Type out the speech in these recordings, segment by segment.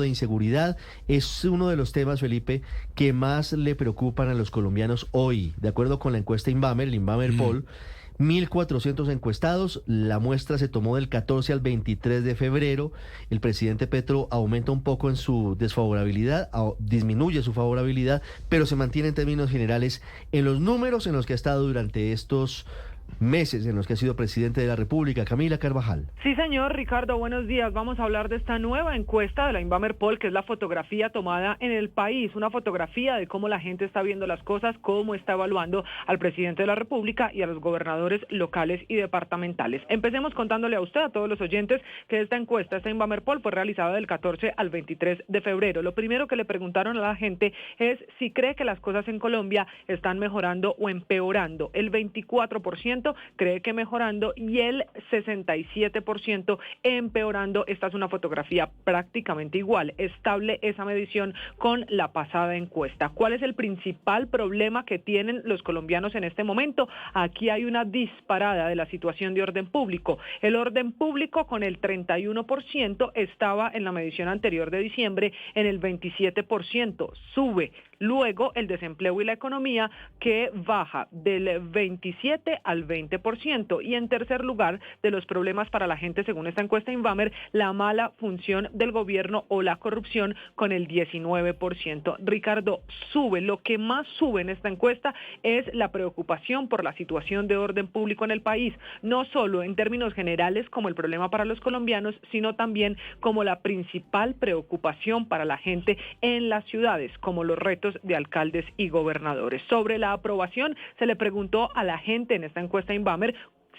de inseguridad es uno de los temas, Felipe, que más le preocupan a los colombianos hoy. De acuerdo con la encuesta Inbamer, el Inbamer Mm, Poll, 1.400 encuestados, la muestra se tomó del 14 al 23 de febrero. El presidente Petro aumenta un poco en su desfavorabilidad, disminuye su favorabilidad, pero se mantiene en términos generales en los números en los que ha estado durante estos meses en los que ha sido presidente de la República. Camila Carvajal. Sí, señor Ricardo, buenos días. Vamos a hablar de esta nueva encuesta de la Inbamer Poll, que es la fotografía tomada en el país, una fotografía de cómo la gente está viendo las cosas, cómo está evaluando al presidente de la República y a los gobernadores locales y departamentales. Empecemos contándole a usted, a todos los oyentes, que esta encuesta, esta Inbamer Poll, fue realizada del 14 al 23 de febrero. Lo primero que le preguntaron a la gente es si cree que las cosas en Colombia están mejorando o empeorando. El 24% cree que mejorando y el 67% empeorando. Esta es una fotografía prácticamente igual, estable esa medición con la pasada encuesta. ¿Cuál es el principal problema que tienen los colombianos en este momento? Aquí hay una disparada de la situación de orden público. El orden público con el 31% estaba en la medición anterior de diciembre en el 27%, sube. Luego el desempleo y la economía, que baja del 27 al 20%. Y en tercer lugar, de los problemas para la gente, según esta encuesta Inbamer, la mala función del gobierno o la corrupción, con el 19%. Ricardo, sube. Lo que más sube en esta encuesta es la preocupación por la situación de orden público en el país, no solo en términos generales como el problema para los colombianos, sino también como la principal preocupación para la gente en las ciudades, como los retos de alcaldes y gobernadores. Sobre la aprobación, se le preguntó a la gente en esta encuesta Inbamer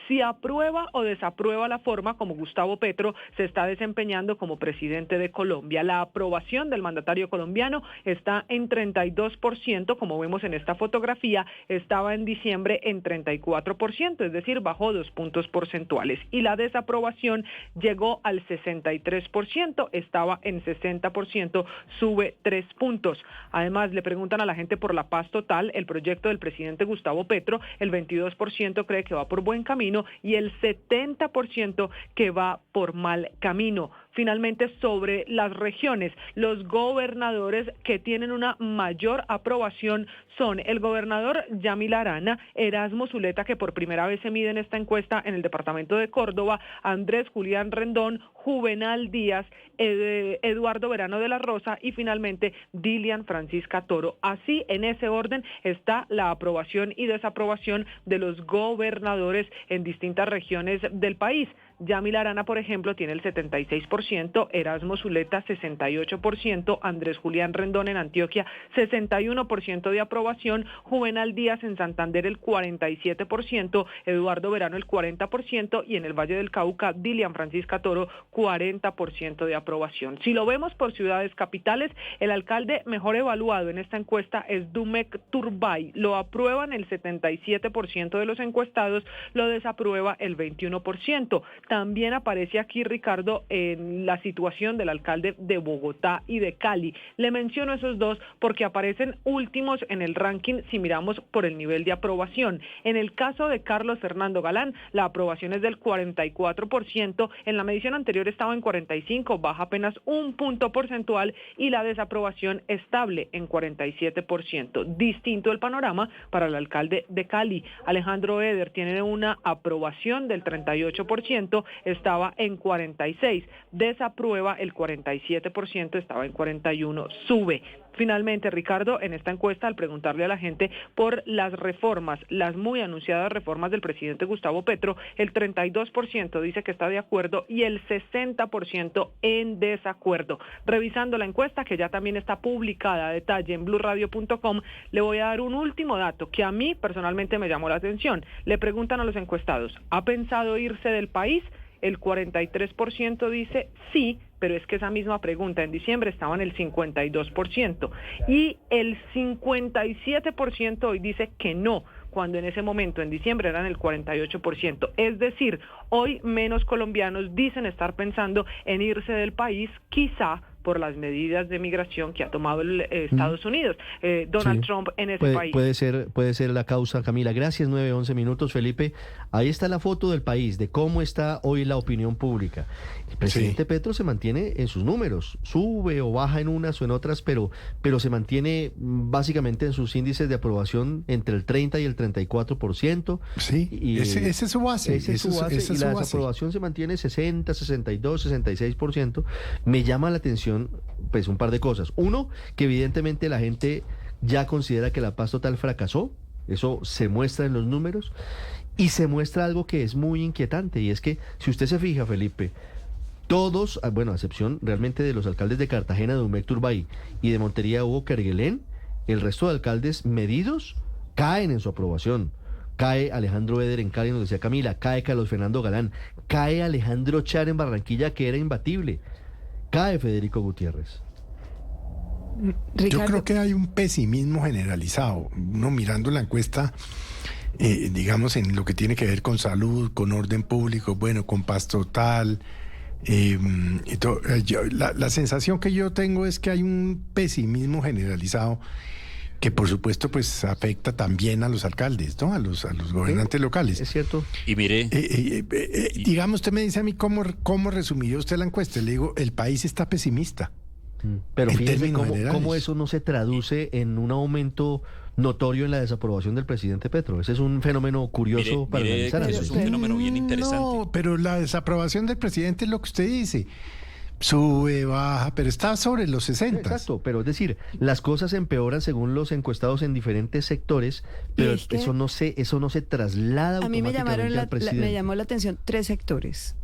si aprueba o desaprueba la forma como Gustavo Petro se está desempeñando como presidente de Colombia. La aprobación del mandatario colombiano está en 32%, como vemos en esta fotografía, estaba en diciembre en 34%, es decir, bajó 2 puntos porcentuales. Y la desaprobación llegó al 63%, estaba en 60%, sube 3 puntos. Además, le preguntan a la gente por la paz total, el proyecto del presidente Gustavo Petro, el 22% cree que va por buen camino y el 70% que va por mal camino. Finalmente, sobre las regiones, los gobernadores que tienen una mayor aprobación son el gobernador Yamil Arana, Erasmo Zuleta, que por primera vez se mide en esta encuesta en el departamento de Córdoba, Andrés Julián Rendón, Juvenal Díaz, Eduardo Verano de la Rosa y finalmente Dilian Francisca Toro. Así, en ese orden, está la aprobación y desaprobación de los gobernadores en distintas regiones del país. Yamil Arana, por ejemplo, tiene el 76%, Erasmo Zuleta 68%, Andrés Julián Rendón en Antioquia 61% de aprobación, Juvenal Díaz en Santander el 47%, Eduardo Verano el 40% y en el Valle del Cauca Dilian Francisca Toro 40% de aprobación. Si lo vemos por ciudades capitales, el alcalde mejor evaluado en esta encuesta es Dumek Turbay. Lo aprueban el 77% de los encuestados, lo desaprueba el 21%. También aparece aquí, Ricardo, en la situación del alcalde de Bogotá y de Cali. Le menciono esos dos porque aparecen últimos en el ranking si miramos por el nivel de aprobación. En el caso de Carlos Fernando Galán, la aprobación es del 44%, en la medición anterior estaba en 45%, baja apenas 1 punto porcentual, y la desaprobación estable en 47%. Distinto el panorama para el alcalde de Cali. Alejandro Eder tiene una aprobación del 38%, estaba en 46%, desaprueba el 47%, estaba en 41%, sube. Finalmente, Ricardo, en esta encuesta, al preguntarle a la gente por las reformas, las muy anunciadas reformas del presidente Gustavo Petro, el 32% dice que está de acuerdo y el 60% en desacuerdo. Revisando la encuesta, que ya también está publicada a detalle en blurradio.com, le voy a dar un último dato que a mí personalmente me llamó la atención. Le preguntan a los encuestados, ¿ha pensado irse del país? El 43% dice sí, pero es que esa misma pregunta en diciembre estaba en el 52%. Y el 57% hoy dice que no, cuando en ese momento, en diciembre, eran el 48%. Es decir, hoy menos colombianos dicen estar pensando en irse del país, quizá por las medidas de migración que ha tomado Estados Unidos, Donald Trump en ese país. Puede ser la causa, Camila. Gracias, 9:11 minutos, Felipe. Ahí está la foto del país, de cómo está hoy la opinión pública. El presidente Petro se mantiene en sus números, sube o baja en unas o en otras, pero se mantiene básicamente en sus índices de aprobación entre el 30 y el 34%. Sí, ese es su base. Esa es su base, y la desaprobación se mantiene 60, 62, 66%. Me llama la atención, pues, un par de cosas. Uno, que evidentemente la gente ya considera que la paz total fracasó. Eso se muestra en los números. Y se muestra algo que es muy inquietante, y es que, si usted se fija, Felipe, todos, bueno, a excepción realmente de los alcaldes de Cartagena, de Umec Turbay y de Montería Hugo Kerguelén, el resto de alcaldes medidos caen en su aprobación. Cae Alejandro Eder en Cali, nos decía Camila, cae Carlos Fernando Galán, cae Alejandro Char en Barranquilla, que era imbatible, cae Federico Gutiérrez. Ricardo. Yo creo que hay un pesimismo generalizado. Uno mirando la encuesta, digamos, en lo que tiene que ver con salud, con orden público, bueno, con paz total. La sensación que yo tengo es que hay un pesimismo generalizado que, por supuesto, pues afecta también a los alcaldes, ¿no? A los gobernantes locales. Es cierto. Y mire, digamos, usted me dice a mí cómo resumiría usted la encuesta. Le digo, el país está pesimista. Pero fíjese cómo eso no se traduce en un aumento notorio en la desaprobación del presidente Petro. Ese es un fenómeno curioso para analizar. Eso es un fenómeno bien interesante. No, pero la desaprobación del presidente es lo que usted dice. Sube, baja, pero está sobre los 60. Exacto, pero es decir, las cosas empeoran según los encuestados en diferentes sectores, pero eso no se traslada automáticamente al presidente. Me llamó la atención 3 sectores.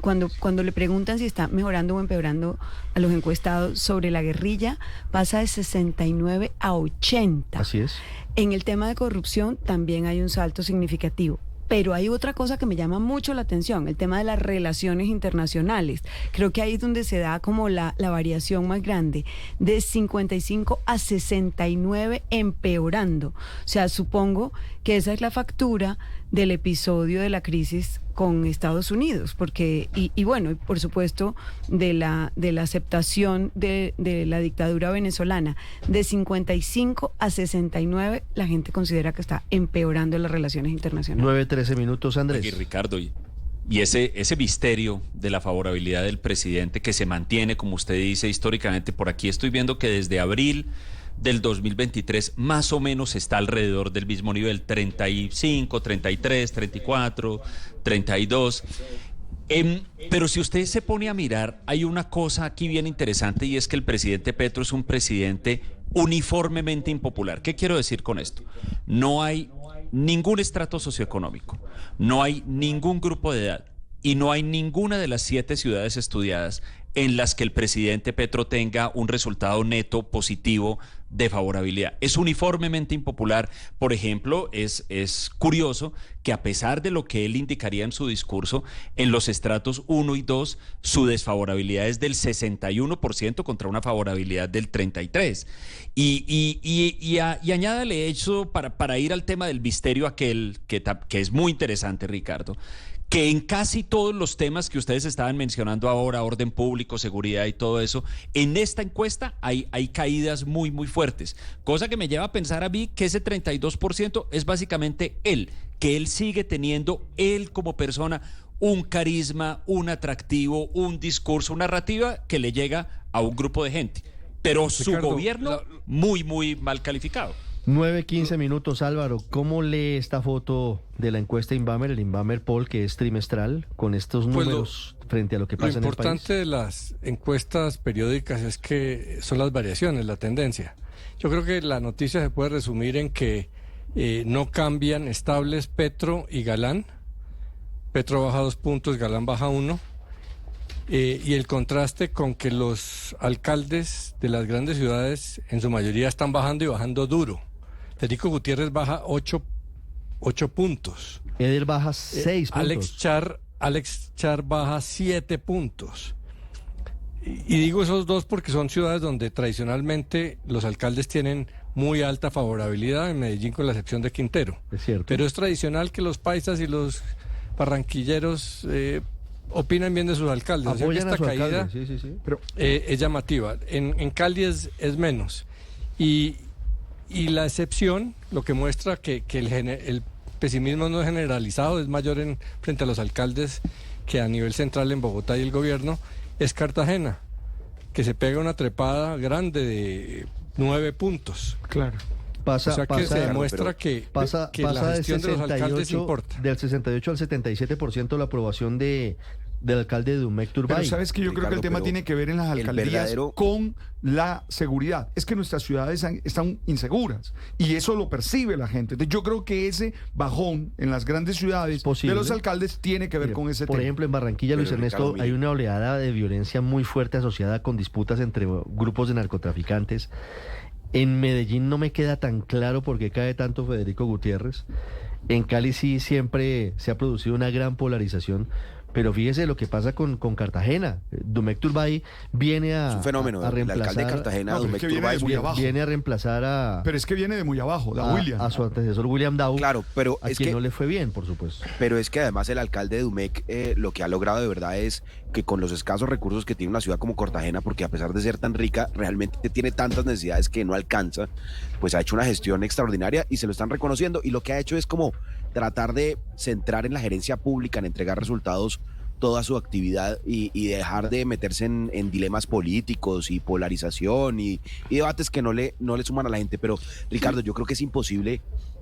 Cuando le preguntan si está mejorando o empeorando a los encuestados sobre la guerrilla, pasa de 69 a 80. Así es. En el tema de corrupción también hay un salto significativo. Pero hay otra cosa que me llama mucho la atención, el tema de las relaciones internacionales. Creo que ahí es donde se da como la variación más grande, de 55 a 69 empeorando. O sea, supongo que esa es la factura del episodio de la crisis con Estados Unidos, porque, y bueno, y por supuesto, de la aceptación de la dictadura venezolana. De 55 a 69, la gente considera que está empeorando las relaciones internacionales. 9:13 minutos, Andrés. Y Ricardo, y ese misterio de la favorabilidad del presidente que se mantiene, como usted dice, históricamente, por aquí estoy viendo que desde abril del 2023 más o menos está alrededor del mismo nivel, 35, 33, 34, 32. Pero si usted se pone a mirar, hay una cosa aquí bien interesante, y es que el presidente Petro es un presidente uniformemente impopular. ¿Qué quiero decir con esto? No hay ningún estrato socioeconómico, no hay ningún grupo de edad y no hay ninguna de las 7 ciudades estudiadas en las que el presidente Petro tenga un resultado neto positivo de favorabilidad. Es uniformemente impopular. Por ejemplo, es curioso que, a pesar de lo que él indicaría en su discurso, en los estratos 1 y 2, su desfavorabilidad es del 61% contra una favorabilidad del 33%. Y añádale eso para ir al tema del misterio aquel, que es muy interesante, Ricardo, que en casi todos los temas que ustedes estaban mencionando ahora, orden público, seguridad y todo eso, en esta encuesta hay caídas muy, muy fuertes. Cosa que me lleva a pensar a mí que ese 32% es básicamente que él sigue teniendo, él como persona, un carisma, un atractivo, un discurso, una narrativa que le llega a un grupo de gente. Pero su gobierno, muy, muy mal calificado. 9:15 minutos, Álvaro. ¿Cómo lee esta foto de la encuesta Inbamer, el Inbamer Poll, que es trimestral, con estos números frente a lo que pasa en el país? Lo importante de las encuestas periódicas es que son las variaciones, la tendencia. Yo creo que la noticia se puede resumir en que no cambian estables Petro y Galán. Petro baja 2 puntos, Galán baja 1. Y el contraste con que los alcaldes de las grandes ciudades en su mayoría están bajando y bajando duro. Federico Gutiérrez baja 8 puntos. Eder baja 6 puntos. Alex Char baja 7 puntos. Y digo esos dos porque son ciudades donde tradicionalmente los alcaldes tienen muy alta favorabilidad, en Medellín con la excepción de Quintero. Es cierto. Pero es tradicional que los paisas y los barranquilleros opinan bien de sus alcaldes. O sea que Apoyan a esta su caída alcalde, sí. Pero es llamativa. En Cali es menos. Y la excepción, lo que muestra que el pesimismo no es generalizado, es mayor frente a los alcaldes que a nivel central en Bogotá y el gobierno, es Cartagena, que se pega una trepada grande de 9 puntos. claro. O sea que se demuestra que pasa la gestión de los alcaldes importa. Del 68 al 77% la aprobación del alcalde de Dumec Turbay. Pero sabes que yo creo que el tema tiene que ver en las alcaldías con la seguridad. Es que nuestras ciudades están inseguras y eso lo percibe la gente. Entonces yo creo que ese bajón en las grandes ciudades de los alcaldes tiene que ver con ese tema. Por ejemplo, en Barranquilla, Luis Ernesto, hay una oleada de violencia muy fuerte asociada con disputas entre grupos de narcotraficantes. En Medellín no me queda tan claro por qué cae tanto Federico Gutiérrez. En Cali sí siempre se ha producido una gran polarización. Pero fíjese lo que pasa con Cartagena. Dumec Turbay viene a... Es un fenómeno. a reemplazar, el alcalde de Cartagena, Dumec Turbay, viene a reemplazar a... Pero es que viene de muy abajo, a su antecesor William Dow. Claro, pero a quien no le fue bien, por supuesto. Pero es que además el alcalde de Dumec lo que ha logrado de verdad es que con los escasos recursos que tiene una ciudad como Cartagena, porque a pesar de ser tan rica, realmente tiene tantas necesidades que no alcanza, pues ha hecho una gestión extraordinaria y se lo están reconociendo. Y lo que ha hecho es como tratar de centrar en la gerencia pública, en entregar resultados toda su actividad y dejar de meterse en dilemas políticos y polarización y debates que no le suman a la gente. Pero, Ricardo, yo creo que es imposible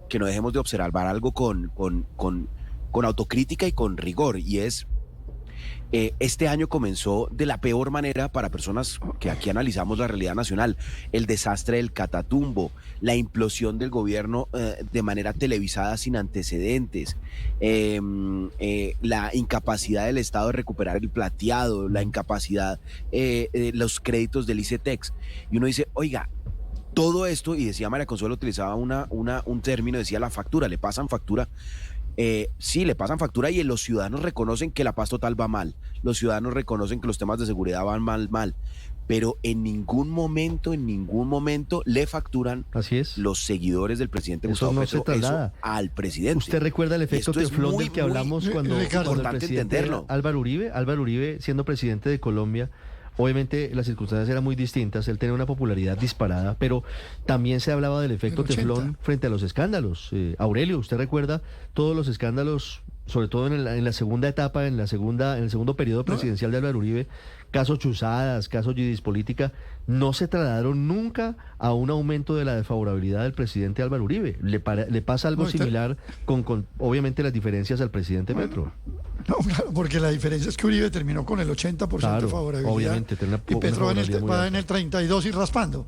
que no dejemos de observar algo con autocrítica y con rigor, y es este año comenzó de la peor manera para personas que aquí analizamos la realidad nacional: el desastre del Catatumbo, la implosión del gobierno de manera televisada sin antecedentes, la incapacidad del Estado de recuperar el plateado, la incapacidad los créditos del ICETEX. Y uno dice, oiga, todo esto, y decía María Consuelo, utilizaba un término, decía la factura, le pasan factura. Sí, le pasan factura y los ciudadanos reconocen que la paz total va mal, los ciudadanos reconocen que los temas de seguridad van mal, pero en ningún momento le facturan los seguidores del presidente Gustavo Petro eso al presidente. ¿Usted recuerda el efecto teflón del que hablamos cuando el presidente entenderlo. Álvaro Uribe, siendo presidente de Colombia? Obviamente las circunstancias eran muy distintas, él tenía una popularidad disparada, pero también se hablaba del efecto teflón frente a los escándalos. Aurelio, ¿usted recuerda todos los escándalos, sobre todo en la segunda etapa, en el segundo periodo presidencial de Álvaro Uribe? Casos Chuzadas, casos Yidis Política, no se trasladaron nunca a un aumento de la desfavorabilidad del presidente Álvaro Uribe. ¿Le pasa algo similar con obviamente las diferencias al presidente Petro? No, claro, porque la diferencia es que Uribe terminó con el 80% de favorabilidad, obviamente, y Petro va en el 32% y raspando.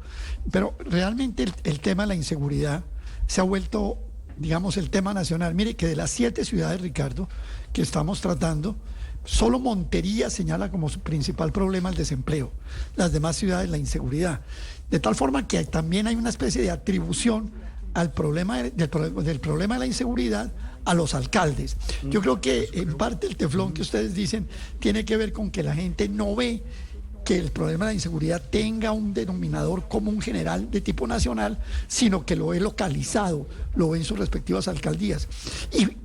Pero realmente el tema de la inseguridad se ha vuelto, digamos, el tema nacional. Mire que de las 7 ciudades, Ricardo, que estamos tratando, solo Montería señala como su principal problema el desempleo. Las demás ciudades, la inseguridad. De tal forma que también hay una especie de atribución al problema del problema de la inseguridad a los alcaldes. Yo creo que en parte el teflón que ustedes dicen tiene que ver con que la gente no ve que el problema de la inseguridad tenga un denominador común general de tipo nacional, sino que lo ve localizado, lo ve en sus respectivas alcaldías.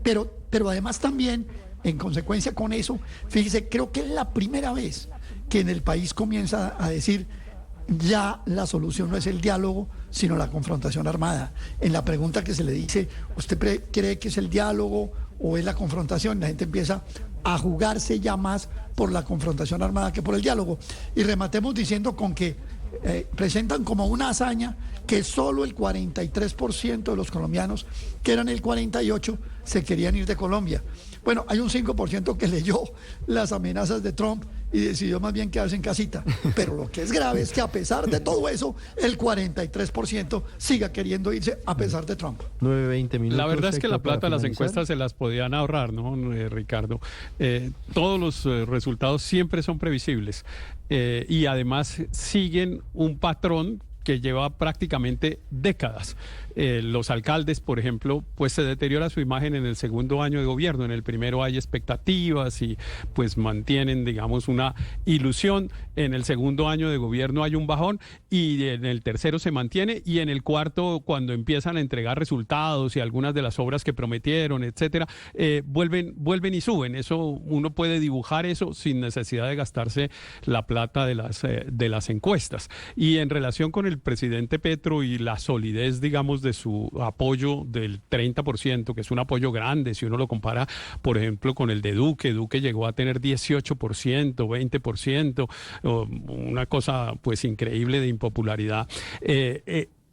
Pero además también, en consecuencia con eso, fíjese, creo que es la primera vez que en el país comienza a decir ya la solución no es el diálogo, sino la confrontación armada. En la pregunta que se le dice, ¿usted cree que es el diálogo o es la confrontación? La gente empieza a jugarse ya más por la confrontación armada que por el diálogo. Y rematemos diciendo con que presentan como una hazaña que solo el 43% de los colombianos, que eran el 48%, se querían ir de Colombia. Bueno, hay un 5% que leyó las amenazas de Trump y decidió más bien quedarse en casita. Pero lo que es grave es que a pesar de todo eso, el 43% siga queriendo irse a pesar de Trump. 9:20 minutos. La verdad es que la plata de las finalizar. encuestas se las podían ahorrar, ¿no, Ricardo? Todos los resultados siempre son previsibles y además siguen un patrón que lleva prácticamente décadas. Los alcaldes, por ejemplo, pues se deteriora su imagen en el segundo año de gobierno. En el primero hay expectativas y pues mantienen, digamos, una ilusión. En el segundo año de gobierno hay un bajón y en el tercero se mantiene, y en el cuarto, cuando empiezan a entregar resultados y algunas de las obras que prometieron, etcétera, vuelven y suben. Eso uno puede dibujar eso sin necesidad de gastarse la plata de las encuestas. Y en relación con el presidente Petro y la solidez, digamos, de su apoyo del 30%, que es un apoyo grande, si uno lo compara, por ejemplo, con el de Duque. Duque llegó a tener 18%, 20%, una cosa pues increíble de impopularidad.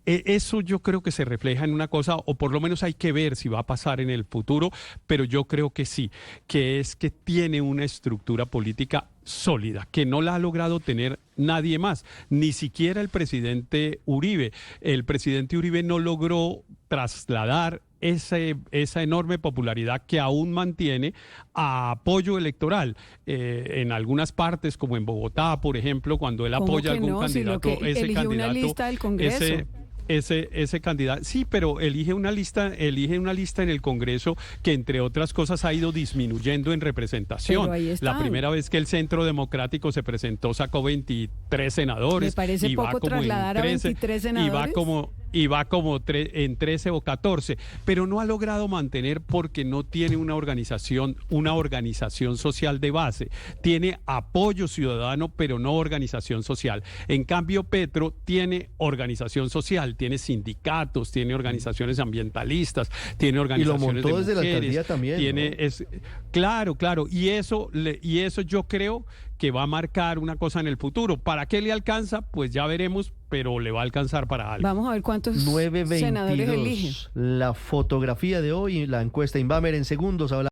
Eso yo creo que se refleja en una cosa, o por lo menos hay que ver si va a pasar en el futuro, pero yo creo que sí, que es que tiene una estructura política sólida, que no la ha logrado tener nadie más, ni siquiera el presidente Uribe. El presidente Uribe no logró trasladar esa enorme popularidad que aún mantiene a apoyo electoral. En algunas partes, como en Bogotá, por ejemplo, cuando él apoya a algún candidato, ese candidato, una lista del Congreso. Ese candidato, sí, pero elige una lista en el Congreso que, entre otras cosas, ha ido disminuyendo en representación. La primera vez que el Centro Democrático se presentó sacó 23 senadores. ¿Me parece poco trasladar a 23 senadores? Y va como en 13 o 14, pero no ha logrado mantener porque no tiene una organización social de base. Tiene apoyo ciudadano, pero no organización social. En cambio, Petro tiene organización social, tiene sindicatos, tiene organizaciones ambientalistas, tiene organizaciones de mujeres. Y lo montó desde la alcaldía también. Claro, y eso yo creo que va a marcar una cosa en el futuro. ¿Para qué le alcanza? Pues ya veremos, pero le va a alcanzar para algo. Vamos a ver cuántos senadores eligen. La fotografía de hoy, la encuesta Inbamer en segundos.